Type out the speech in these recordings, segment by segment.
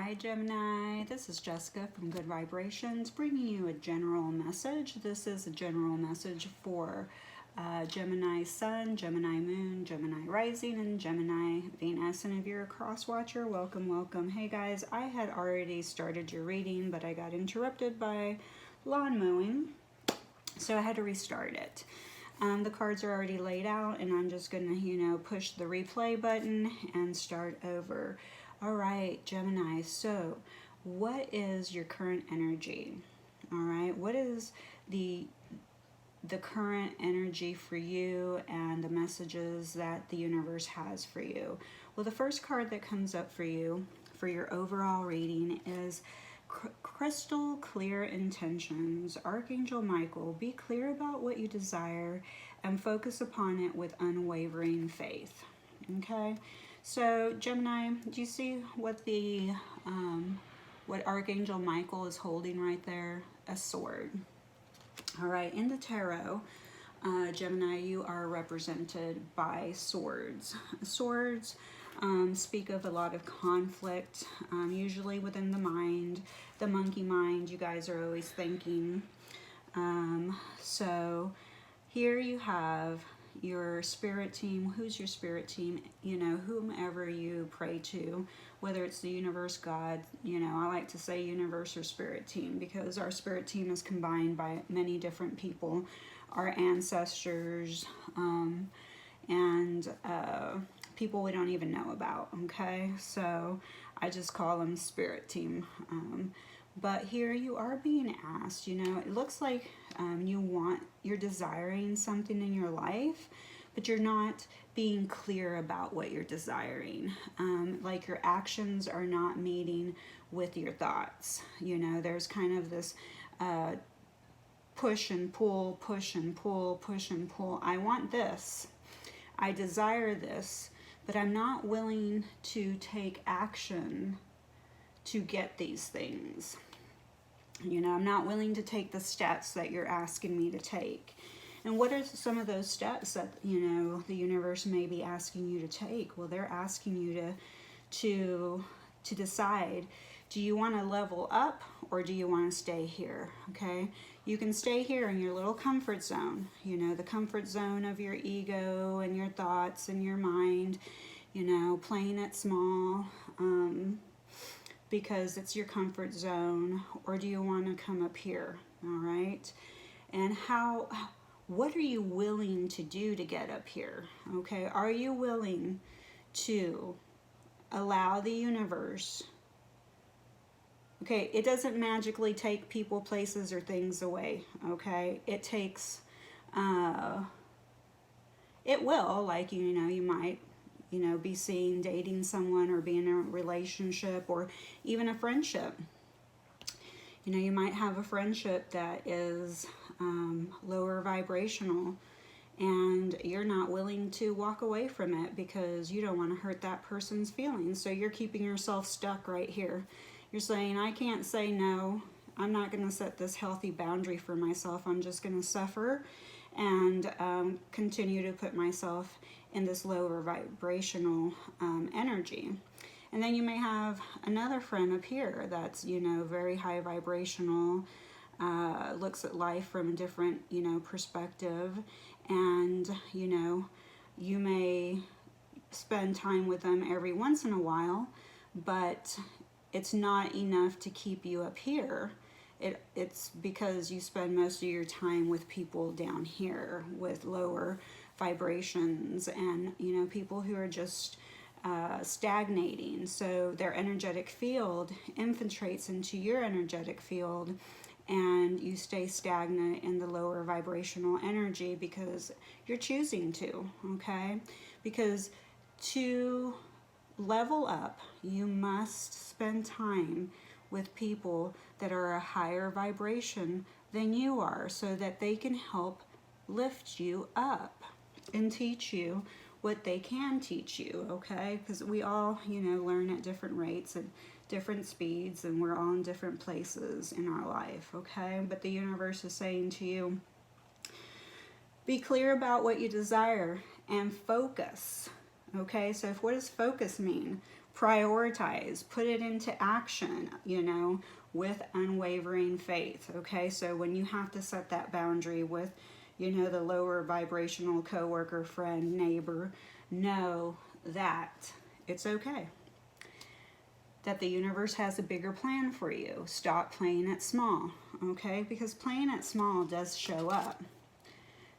Hi Gemini, this is Jessica from Good Vibrations bringing you a general message. This is a general message for Gemini Sun, Gemini Moon, Gemini Rising, and Gemini Venus. And if you're a cross watcher, welcome, welcome. Hey guys, I had already started your reading, but I got interrupted by lawn mowing, so I had to restart it. The cards are already laid out, and I'm just gonna, push the replay button and start over. All right, Gemini, so what is your current energy? All right, what is the current energy for you and the messages that the universe has for you? Well, the first card that comes up for you for your overall reading is crystal clear intentions. Archangel Michael, be clear about what you desire and focus upon it with unwavering faith. Okay, so Gemini, do you see what the what Archangel Michael is holding right there? A sword. All right, in the tarot, Gemini, you are represented by swords. Swords speak of a lot of conflict, usually within the mind, the monkey mind. You guys are always thinking. So here you have your spirit team. Who's your spirit team? Whomever you pray to, whether it's the universe, God, I like to say universe or spirit team, because our spirit team is combined by many different people, our ancestors, and people we don't even know about. Okay, so I just call them spirit team. But here you are being asked, it looks like you're desiring something in your life, but you're not being clear about what you're desiring. Like your actions are not meeting with your thoughts. There's kind of this push and pull, push and pull, push and pull. I want this. I desire this, but I'm not willing to take action to get these things. I'm not willing to take the steps that you're asking me to take. And what are some of those steps that, the universe may be asking you to take? Well, they're asking you to decide, do you want to level up or do you want to stay here? Okay? You can stay here in your little comfort zone, the comfort zone of your ego and your thoughts and your mind, playing it small, because it's your comfort zone, or do you want to come up here? All right, and what are you willing to do to get up here? Okay, are you willing to allow the universe? Okay, it doesn't magically take people, places, or things away. Okay, it takes it will, like, you might be seen dating someone or be in a relationship or even a friendship. You might have a friendship that is lower vibrational, and you're not willing to walk away from it because you don't want to hurt that person's feelings. So you're keeping yourself stuck right here. You're saying, I can't say no. I'm not going to set this healthy boundary for myself. I'm just going to suffer and continue to put myself in this lower vibrational energy. And then you may have another friend up here that's, very high vibrational, looks at life from a different, perspective. And, you may spend time with them every once in a while, but it's not enough to keep you up here. It's because you spend most of your time with people down here with lower vibrations and, people who are just stagnating. So their energetic field infiltrates into your energetic field, and you stay stagnant in the lower vibrational energy because you're choosing to, okay? Because to level up, you must spend time with people that are a higher vibration than you are, so that they can help lift you up and teach you what they can teach you, okay? Because we all, learn at different rates and different speeds, and we're all in different places in our life, okay? But the universe is saying to you, be clear about what you desire and focus, okay? So what does focus mean? prioritize, put it into action, you know, with unwavering faith. Okay, so when you have to set that boundary with, you know, the lower vibrational coworker, friend, neighbor, know that it's okay, that the universe has a bigger plan for you. Stop playing it small, okay? Because playing it small does show up.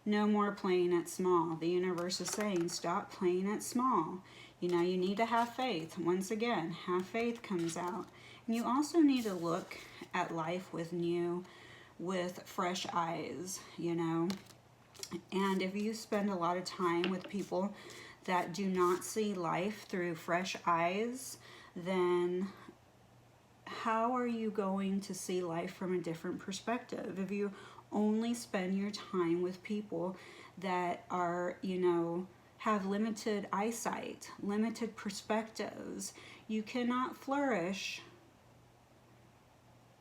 No more playing it small. The universe is saying, stop playing it small. You know, you need to have faith. Once again, have faith comes out. And you also need to look at life with fresh eyes, you know. And if you spend a lot of time with people that do not see life through fresh eyes, then how are you going to see life from a different perspective? If you only spend your time with people that are, you know, have limited eyesight, limited perspectives, you cannot flourish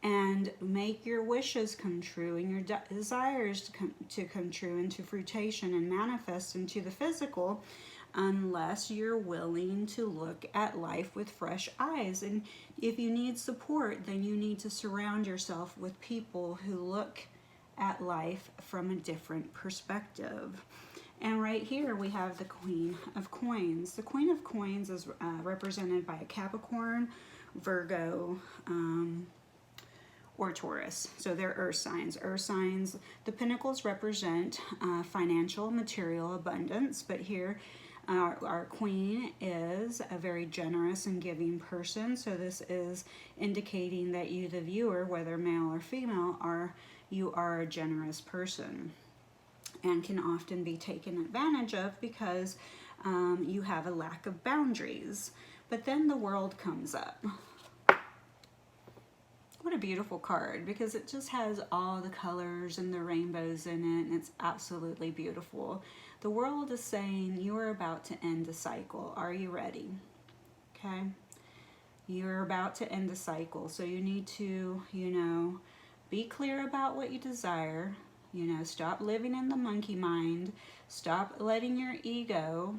and make your wishes come true and your desires to come true into fruition and manifest into the physical, unless you're willing to look at life with fresh eyes. And if you need support, then you need to surround yourself with people who look at life from a different perspective. And right here we have the Queen of Coins. The Queen of Coins is represented by a Capricorn, Virgo, or Taurus. So they're earth signs. Earth signs, the pentacles represent financial, material abundance, but here our queen is a very generous and giving person. So this is indicating that you, the viewer, whether male or female, you are a generous person and can often be taken advantage of because you have a lack of boundaries. But then the World comes up. What a beautiful card, because it just has all the colors and the rainbows in it, and it's absolutely beautiful. The World is saying you are about to end a cycle. Are you ready? Okay? You're about to end a cycle, so you need to, you know, be clear about what you desire. You know, stop living in the monkey mind. Stop letting your ego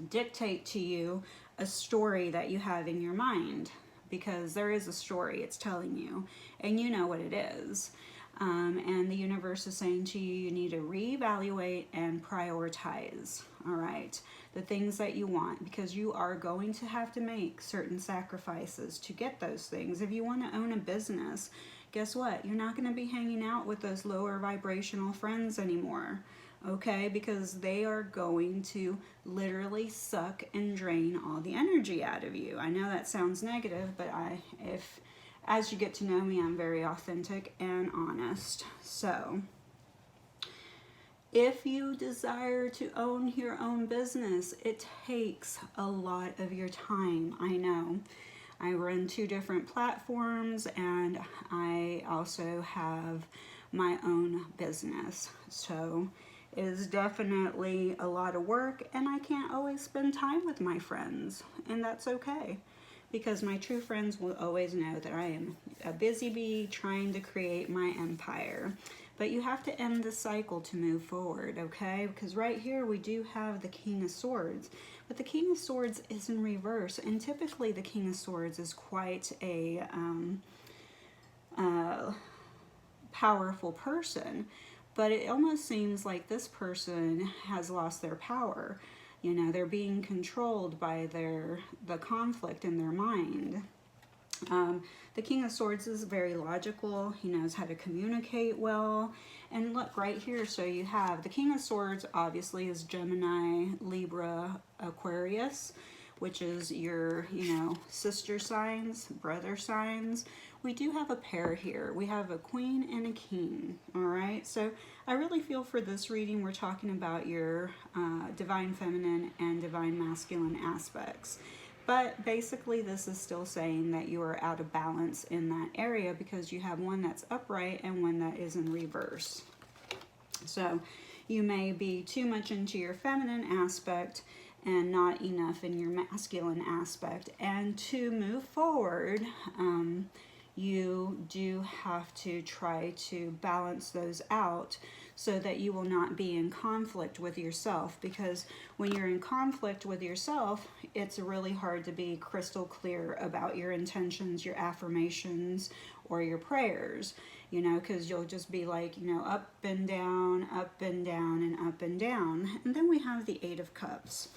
dictate to you a story that you have in your mind. Because there is a story it's telling you, and you know what it is. And the universe is saying to you, you need to reevaluate and prioritize, all right, the things that you want, because you are going to have to make certain sacrifices to get those things. If you want to own a business, guess what? You're not going to be hanging out with those lower vibrational friends anymore. Okay, because they are going to literally suck and drain all the energy out of you. I know that sounds negative, but as you get to know me, I'm very authentic and honest. So, if you desire to own your own business, it takes a lot of your time. I know. I run 2 different platforms, and I also have my own business. So, it is definitely a lot of work, and I can't always spend time with my friends, and that's okay, because my true friends will always know that I am a busy bee trying to create my empire. But you have to end the cycle to move forward, okay? Because right here we do have the King of Swords, but the King of Swords is in reverse, and typically the King of Swords is quite a powerful person. But it almost seems like this person has lost their power. You know, they're being controlled by the conflict in their mind. The King of Swords is very logical. He knows how to communicate well. And look right here, so you have the King of Swords obviously is Gemini, Libra, Aquarius, which is your, you know, sister signs, brother signs. We do have a pair here. We have a queen and a king, all right? So I really feel for this reading, we're talking about your divine feminine and divine masculine aspects. But basically this is still saying that you are out of balance in that area because you have one that's upright and one that is in reverse. So you may be too much into your feminine aspect and not enough in your masculine aspect. And to move forward, you do have to try to balance those out so that you will not be in conflict with yourself. Because when you're in conflict with yourself, it's really hard to be crystal clear about your intentions, your affirmations, or your prayers, you know, because you'll just be like, you know, up and down, and up and down. And then we have the Eight of Cups.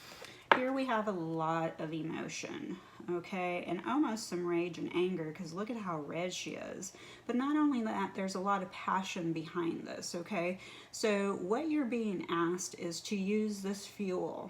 Here we have a lot of emotion, okay, and almost some rage and anger, because look at how red she is. But not only that, there's a lot of passion behind this, okay? So what you're being asked is to use this fuel.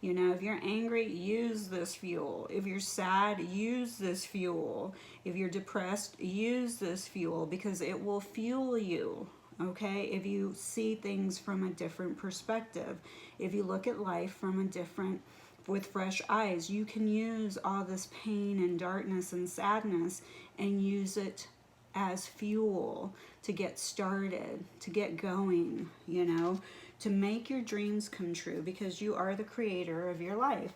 You know, if you're angry, use this fuel. If you're sad, use this fuel. If you're depressed, use this fuel, because it will fuel you, okay? If you see things from a different perspective, if you look at life from a different, with fresh eyes, you can use all this pain and darkness and sadness and use it as fuel to get started, to get going, you know, to make your dreams come true, because you are the creator of your life.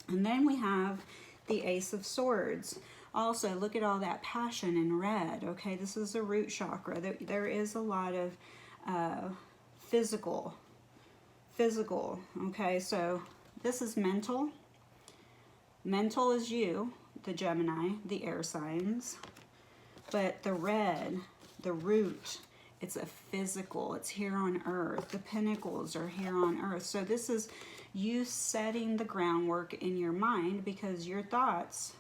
And then we have the Ace of Swords. Also, look at all that passion in red, okay? This is the root chakra. There is a lot of physical, okay? So this is mental. Mental is you, the Gemini, the air signs. But the red, the root, it's a physical. It's here on earth. The pinnacles are here on earth. So this is you setting the groundwork in your mind, because your thoughts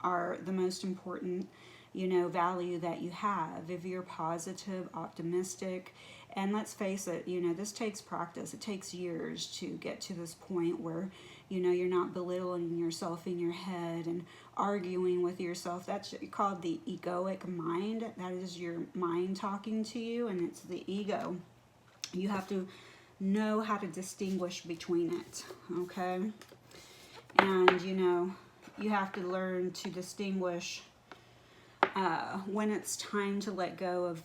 are the most important, you know, value that you have. If you're positive, optimistic, and let's face it, you know, this takes practice. It takes years to get to this point where, you know, you're not belittling yourself in your head and arguing with yourself. That's called the egoic mind. That is your mind talking to you, and it's the ego. You have to know how to distinguish between it, okay? And, you know, you have to learn to distinguish when it's time to let go of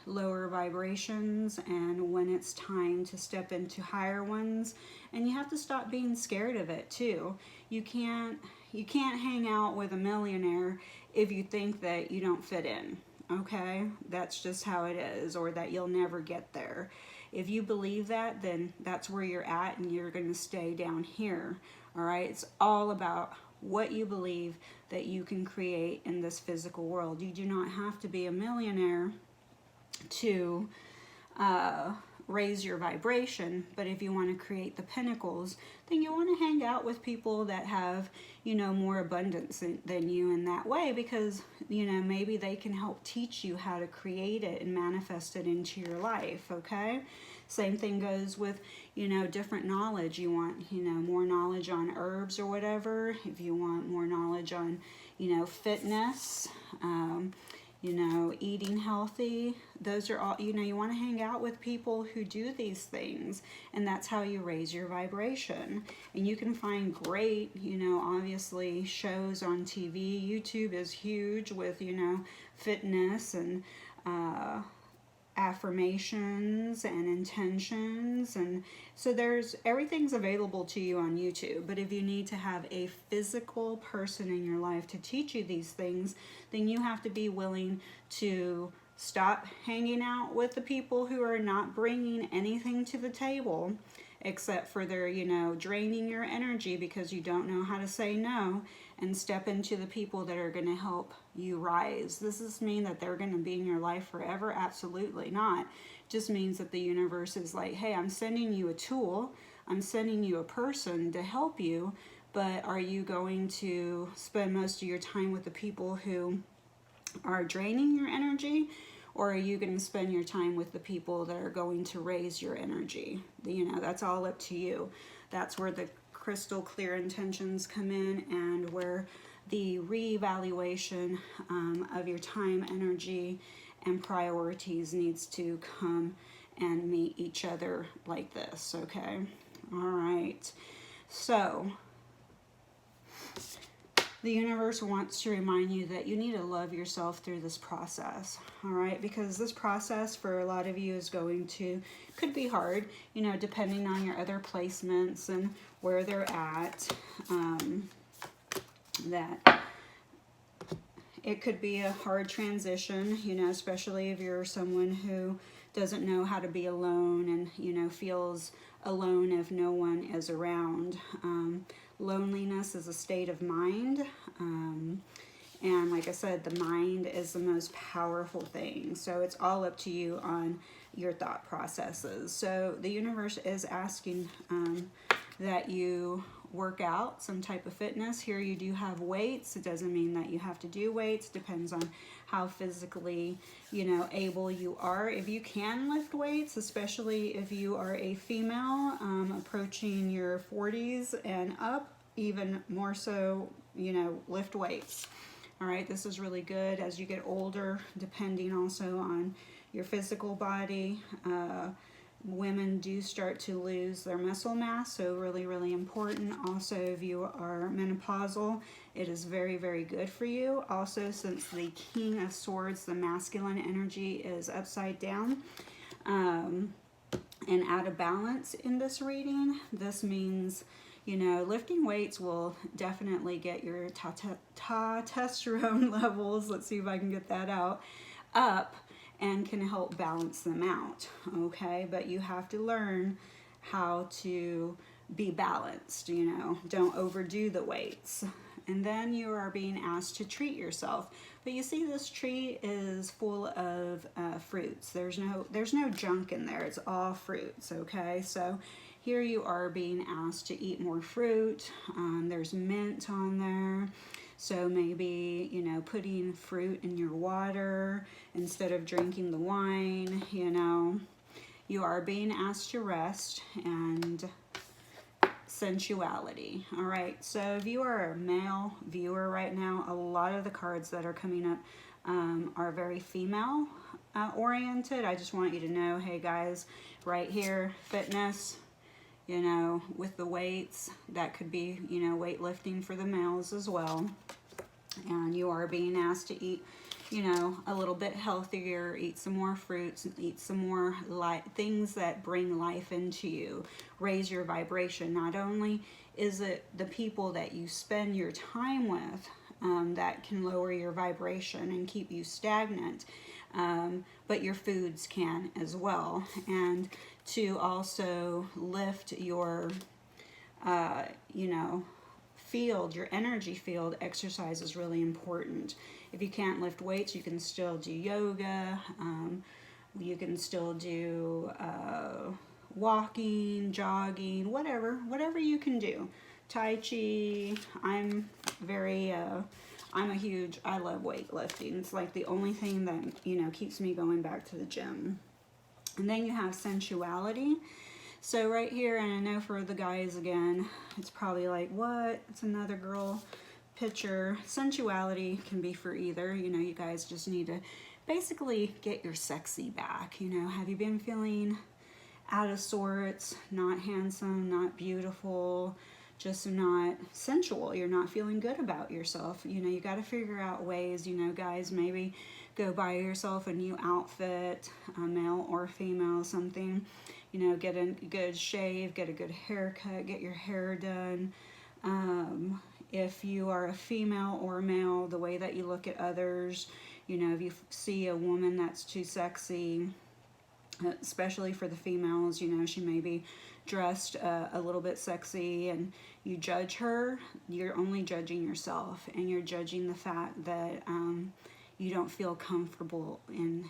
lower vibrations and when it's time to step into higher ones. And you have to stop being scared of it too. You can't hang out with a millionaire if you think that you don't fit in, okay? That's just how it is, or that you'll never get there. If you believe that, then that's where you're at, and you're going to stay down here, all right? It's all about what you believe that you can create in this physical world. You do not have to be a millionaire to raise your vibration, but if you want to create the pinnacles, then you want to hang out with people that have, you know, more abundance than you in that way, because, you know, maybe they can help teach you how to create it and manifest it into your life, okay? Same thing goes with, you know, different knowledge. You want, you know, more knowledge on herbs or whatever. If you want more knowledge on, you know, fitness, you know, eating healthy, those are all, you know, you want to hang out with people who do these things, and that's how you raise your vibration. And you can find great, you know, obviously shows on TV. YouTube is huge with, you know, fitness and affirmations and intentions, and so everything's available to you on YouTube. But if you need to have a physical person in your life to teach you these things, then you have to be willing to stop hanging out with the people who are not bringing anything to the table except for their, you know, draining your energy because you don't know how to say no, and step into the people that are going to help you rise. Does this mean that they're going to be in your life forever? Absolutely not. It just means that the universe is like, hey, I'm sending you a tool, I'm sending you a person to help you, but are you going to spend most of your time with the people who are draining your energy, or are you going to spend your time with the people that are going to raise your energy? You know, that's all up to you. That's where the crystal clear intentions come in, and where the reevaluation of your time, energy, and priorities needs to come and meet each other like this, okay? All right. So the universe wants to remind you that you need to love yourself through this process, all right? Because this process for a lot of you is could be hard, you know, depending on your other placements and where they're at. That it could be a hard transition, you know, especially if you're someone who doesn't know how to be alone, and, you know, feels alone if no one is around. Loneliness is a state of mind. And like I said, the mind is the most powerful thing. So it's all up to you on your thought processes. So the universe is asking that you work out some type of fitness. Here you do have weights. It doesn't mean that you have to do weights. Depends on how physically, you know, able you are. If you can lift weights, especially if you are a female approaching your 40s and up, even more so, you know, lift weights. All right, this is really good as you get older, depending also on your physical body. Women do start to lose their muscle mass, so really, really important. Also, if you are menopausal, it is very, very good for you. Also, since the King of Swords, the masculine energy, is upside down and out of balance in this reading, this means, you know, lifting weights will definitely get your testosterone levels, let's see if I can get that out, up, and can help balance them out, okay? But you have to learn how to be balanced, you know, don't overdo the weights. And then you are being asked to treat yourself. But you see, this tree is full of fruits. There's no junk in there. It's all fruits, okay? So here you are being asked to eat more fruit. There's mint on there. So maybe, you know, putting fruit in your water instead of drinking the wine, you know. You are being asked to rest and sensuality. All right, so if you are a male viewer right now, a lot of the cards that are coming up are very female oriented. I just want you to know, hey guys, right here, fitness, you know, with the weights, that could be, you know, weightlifting for the males as well. And you are being asked to eat, you know, a little bit healthier, eat some more fruits, eat some more things that bring life into you, raise your vibration. Not only is it the people that you spend your time with that can lower your vibration and keep you stagnant, but your foods can as well. And to also lift your, you know, field, your energy field, exercise is really important. If you can't lift weights, you can still do yoga. You can still do walking, jogging, whatever you can do. Tai Chi. I love weightlifting. It's like the only thing that, you know, keeps me going back to the gym. And then you have sensuality. So right here, and I know for the guys again, it's probably like, what? It's another girl picture. Sensuality can be for either. You know, you guys just need to basically get your sexy back. You know, have you been feeling out of sorts, not handsome, not beautiful, just not sensual? You're not feeling good about yourself. You know, you got to figure out ways, you know, guys, maybe go buy yourself a new outfit, male or female, something. You know, get a good shave, get a good haircut, get your hair done. If you are a female or a male, the way that you look at others, you know, if you see a woman that's too sexy, especially for the females, you know, she may be dressed a little bit sexy and you judge her, you're only judging yourself, and you're judging the fact that you don't feel comfortable in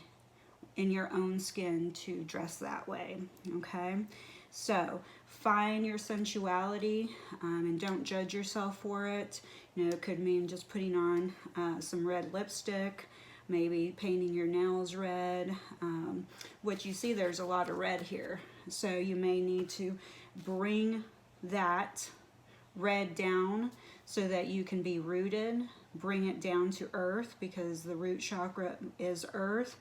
your own skin to dress that way, okay? So find your sensuality and don't judge yourself for it. You know, it could mean just putting on some red lipstick, maybe painting your nails red. What you see, there's a lot of red here. So you may need to bring that red down so that you can be rooted, bring it down to earth, because the root chakra is earth.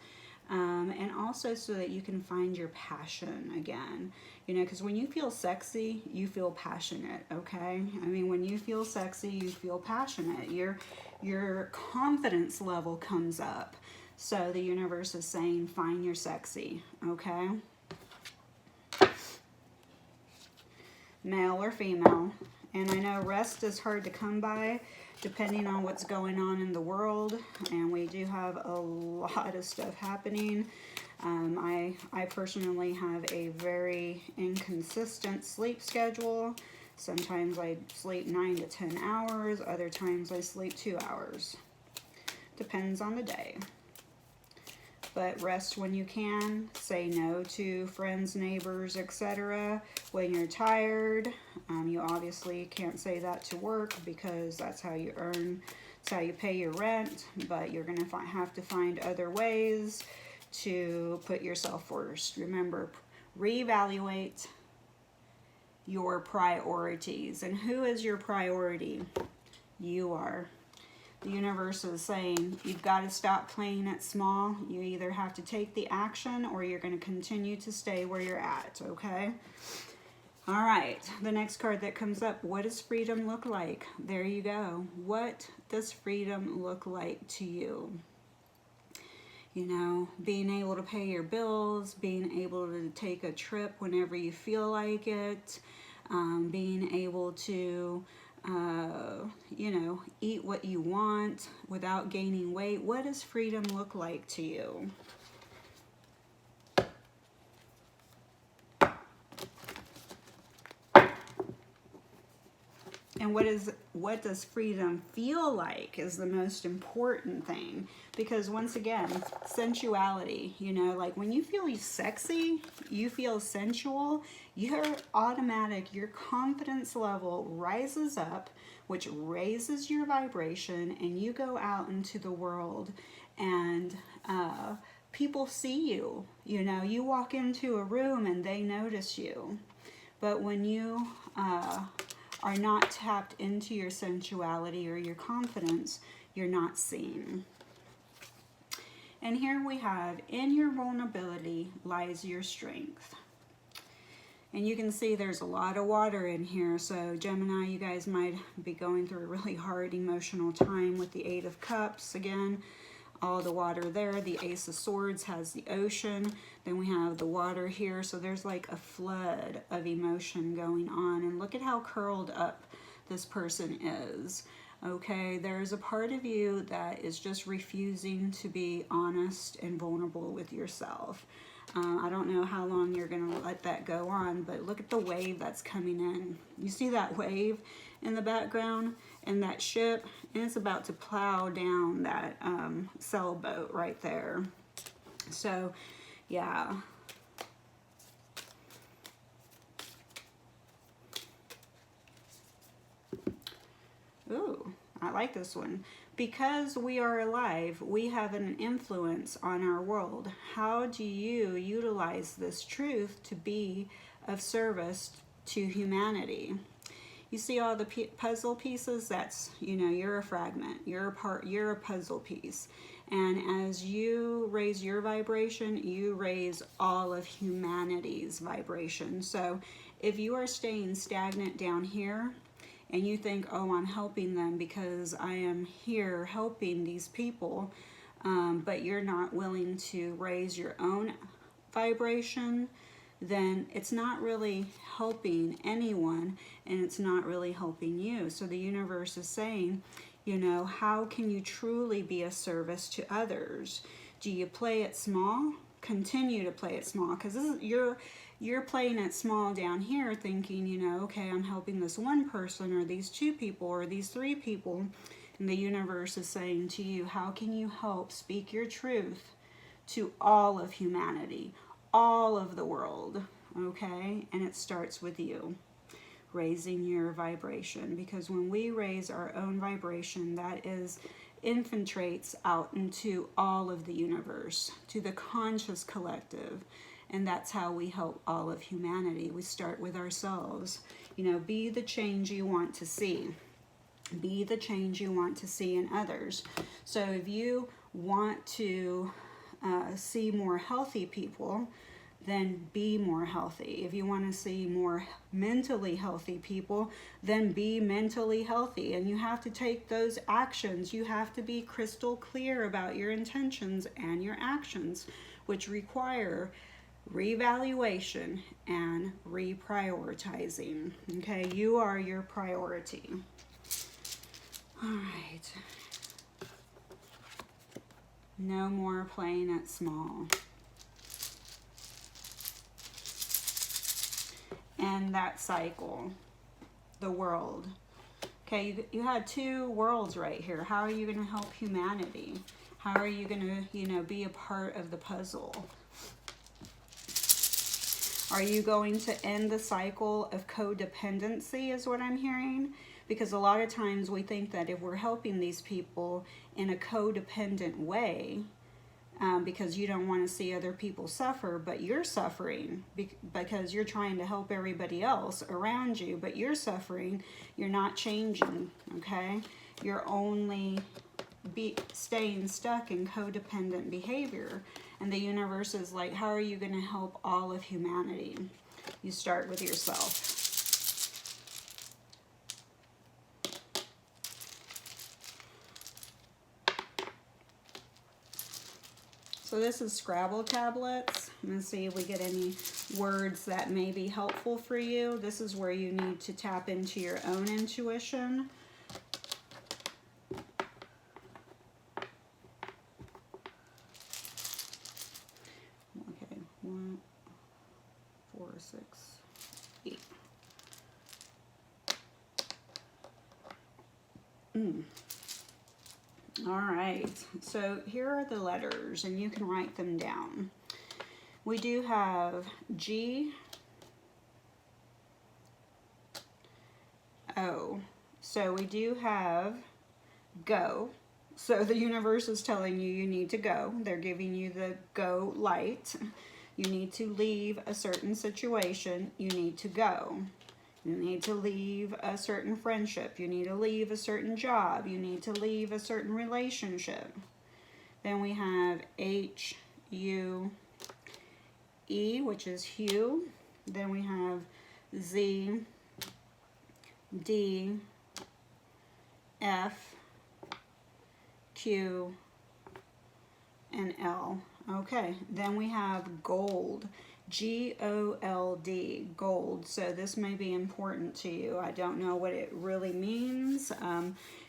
And also so that you can find your passion again, you know, because when you feel sexy, you feel passionate, okay? I mean, when you feel sexy, you feel passionate. Your confidence level comes up. So the universe is saying, find your sexy, okay? Male or female. And I know rest is hard to come by depending on what's going on in the world, and we do have a lot of stuff happening. I personally have a very inconsistent sleep schedule. Sometimes I sleep 9 to 10 hours. Other times I sleep 2 hours. Depends on the day. But rest when you can. Say no to friends, neighbors, etc. when you're tired. You obviously can't say that to work because that's how you earn, that's how you pay your rent. But you're going to have to find other ways to put yourself first. Remember, reevaluate your priorities. And who is your priority? You are. The universe is saying you've got to stop playing it small. You either have to take the action or you're going to continue to stay where you're at, okay? All right, the next card that comes up, what does freedom look like? There you go. What does freedom look like to you? You know, being able to pay your bills, being able to take a trip whenever you feel like it, being able to you know, eat what you want without gaining weight. What does freedom look like to you? And what does freedom feel like is the most important thing. Because once again, sensuality, you know, like when you feel sexy, you feel sensual, your confidence level rises up, which raises your vibration, and you go out into the world and people see you. You know, you walk into a room and they notice you. But when you are not tapped into your sensuality or your confidence, you're not seen. And here we have, in your vulnerability lies your strength. And you can see there's a lot of water in here. So Gemini, you guys might be going through a really hard emotional time with the Eight of Cups again. All the water there. The Ace of Swords has the ocean. Then we have the water here. So there's like a flood of emotion going on. And look at how curled up this person is. Okay, there's a part of you that is just refusing to be honest and vulnerable with yourself. I don't know how long you're going to let that go on, but look at the wave that's coming in. You see that wave in the background and that ship, and it's about to plow down that sailboat right there. So, yeah. Ooh, I like this one. Because we are alive, we have an influence on our world. How do you utilize this truth to be of service to humanity? You see all the puzzle pieces? That's, you know, you're a fragment. You're a puzzle piece. And as you raise your vibration, you raise all of humanity's vibration. So if you are staying stagnant down here, and you think, oh, I'm helping them because I am here helping these people, but you're not willing to raise your own vibration, then it's not really helping anyone, and it's not really helping you. So the universe is saying, you know, how can you truly be a service to others? Do you play it small? Continue to play it small, because this is you're playing it small down here thinking, you know, okay, I'm helping this one person or these two people or these three people. And the universe is saying to you, how can you help speak your truth to all of humanity, all of the world, okay? And it starts with you, raising your vibration. Because when we raise our own vibration, that infiltrates out into all of the universe, to the conscious collective. And that's how we help all of humanity. We start with ourselves. You know, be the change you want to see. Be the change you want to see in others. So if you want to see more healthy people, then be more healthy. If you want to see more mentally healthy people, then be mentally healthy. And you have to take those actions. You have to be crystal clear about your intentions and your actions, which require reevaluation and reprioritizing. Okay, you are your priority. All right. No more playing it small. end that cycle. The world. Okay, you had two worlds right here. How are you going to help humanity? How are you going to, you know, be a part of the puzzle? Are you going to end the cycle of codependency is what I'm hearing? Because a lot of times we think that if we're helping these people in a codependent way, because you don't want to see other people suffer, but you're suffering because you're trying to help everybody else around you, but you're suffering, you're not changing, okay? You're only staying stuck in codependent behavior. And the universe is like, how are you going to help all of humanity? You start with yourself. So this is Scrabble tablets. I'm going to see if we get any words that may be helpful for you. This is where you need to tap into your own intuition. Okay, 1, 4, 6, 8. All right, so here are the letters, and you can write them down. We do have G, O. So we do have go. So the universe is telling you you need to go. They're giving you the go light. You need to leave a certain situation. You need to go. You need to leave a certain friendship. You need to leave a certain job. You need to leave a certain relationship. Then we have H-U-E, which is hue. Then we have Z, D, F, Q, and L. Okay, then we have gold. G-O-L-D, gold. So this may be important to you. I don't know what it really means.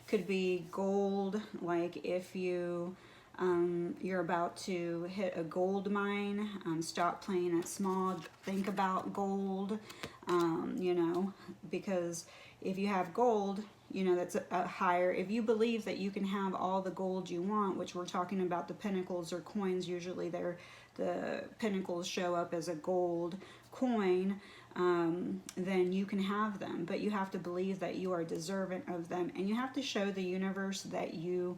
Could be gold, like if you're about to hit a gold mine, stop playing it small, think about gold, you know, because if you have gold, you know, that's a higher, if you believe that you can have all the gold you want, which we're talking about the pinnacles or coins, usually the pinnacles show up as a gold coin, then you can have them. But you have to believe that you are deserving of them. And you have to show the universe that you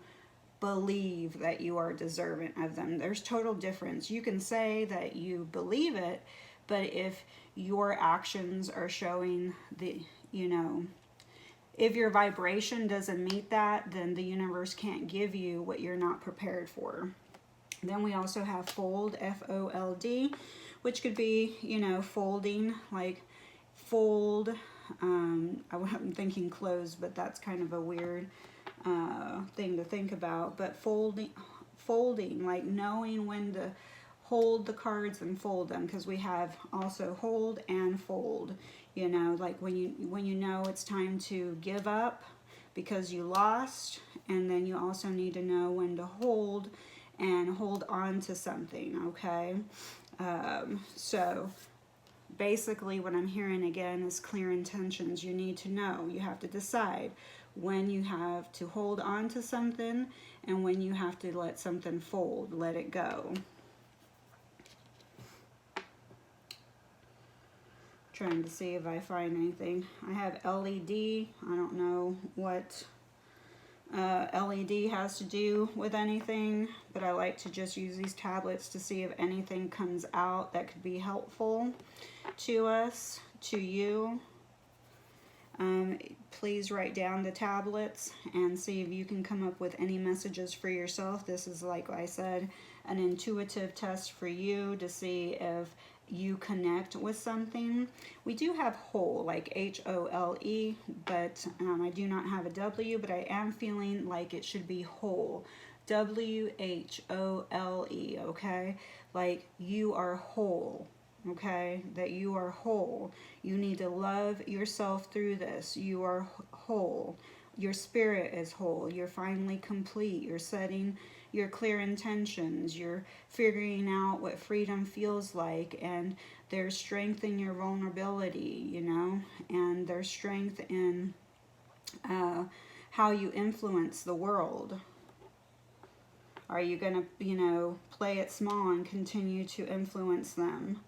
believe that you are deserving of them. There's total difference. You can say that you believe it, but if your actions are showing the, you know, if your vibration doesn't meet that, then the universe can't give you what you're not prepared for. Then we also have fold, F-O-L-D, which could be, you know, folding, like fold. I'm thinking close, but that's kind of a weird thing to think about. But folding, like knowing when to hold the cards and fold them, because we have also hold and fold. You know, like when you know it's time to give up because you lost, and then you also need to know when to hold and hold on to something, okay? So basically what I'm hearing again is clear intentions. You need to know. You have to decide when you have to hold on to something and when you have to let something fold, let it go. Trying to see if I find anything. I have LED. I don't know what LED has to do with anything, but I like to just use these tablets to see if anything comes out that could be helpful to us, to you. Please write down the tablets and see if you can come up with any messages for yourself. This is, like I said, an intuitive test for you to see if you connect with something. We do have whole, like H-O-L-E, but I do not have a W, but I am feeling like it should be whole. W-H-O-L-E, okay? Like you are whole, okay? That you are whole. You need to love yourself through this. You are whole. Your spirit is whole. You're finally complete. You're setting your clear intentions. You're figuring out what freedom feels like, and There's strength in your vulnerability, you know, and there's strength in how you influence the world. Are you going to, you know, play it small and continue to influence them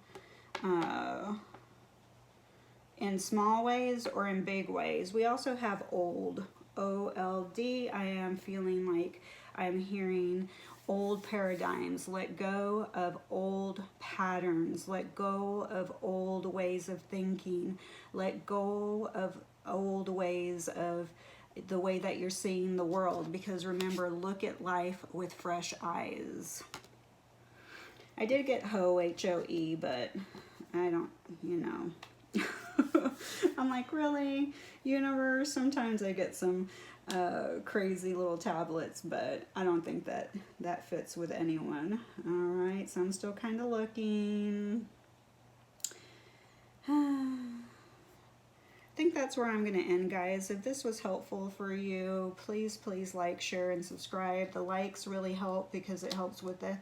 in small ways or in big ways? We also have old, O-L-D. I am feeling like I'm hearing old paradigms. Let go of old patterns. Let go of old ways of thinking. Let go of old ways of the way that you're seeing the world, because remember, look at life with fresh eyes. I did get Ho, H-O-E, but I don't, you know. I'm like, really? Universe? Sometimes I get some crazy little tablets, but I don't think that that fits with anyone. All right, so I'm still kind of looking. I think that's where I'm going to end, guys. If this was helpful for you, please like, share, and subscribe. The likes really help because it helps with the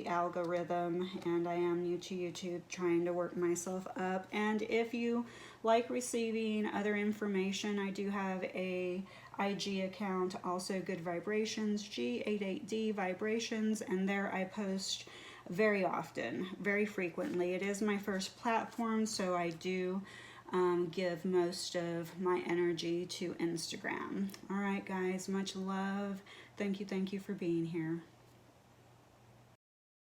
algorithm, and I am new to YouTube, trying to work myself up. And if you like receiving other information, I do have a IG account, also Good Vibrations, G88D Vibrations, and there I post very often, very frequently. It is my first platform, so I do give most of my energy to Instagram. All right, guys, much love. Thank you for being here.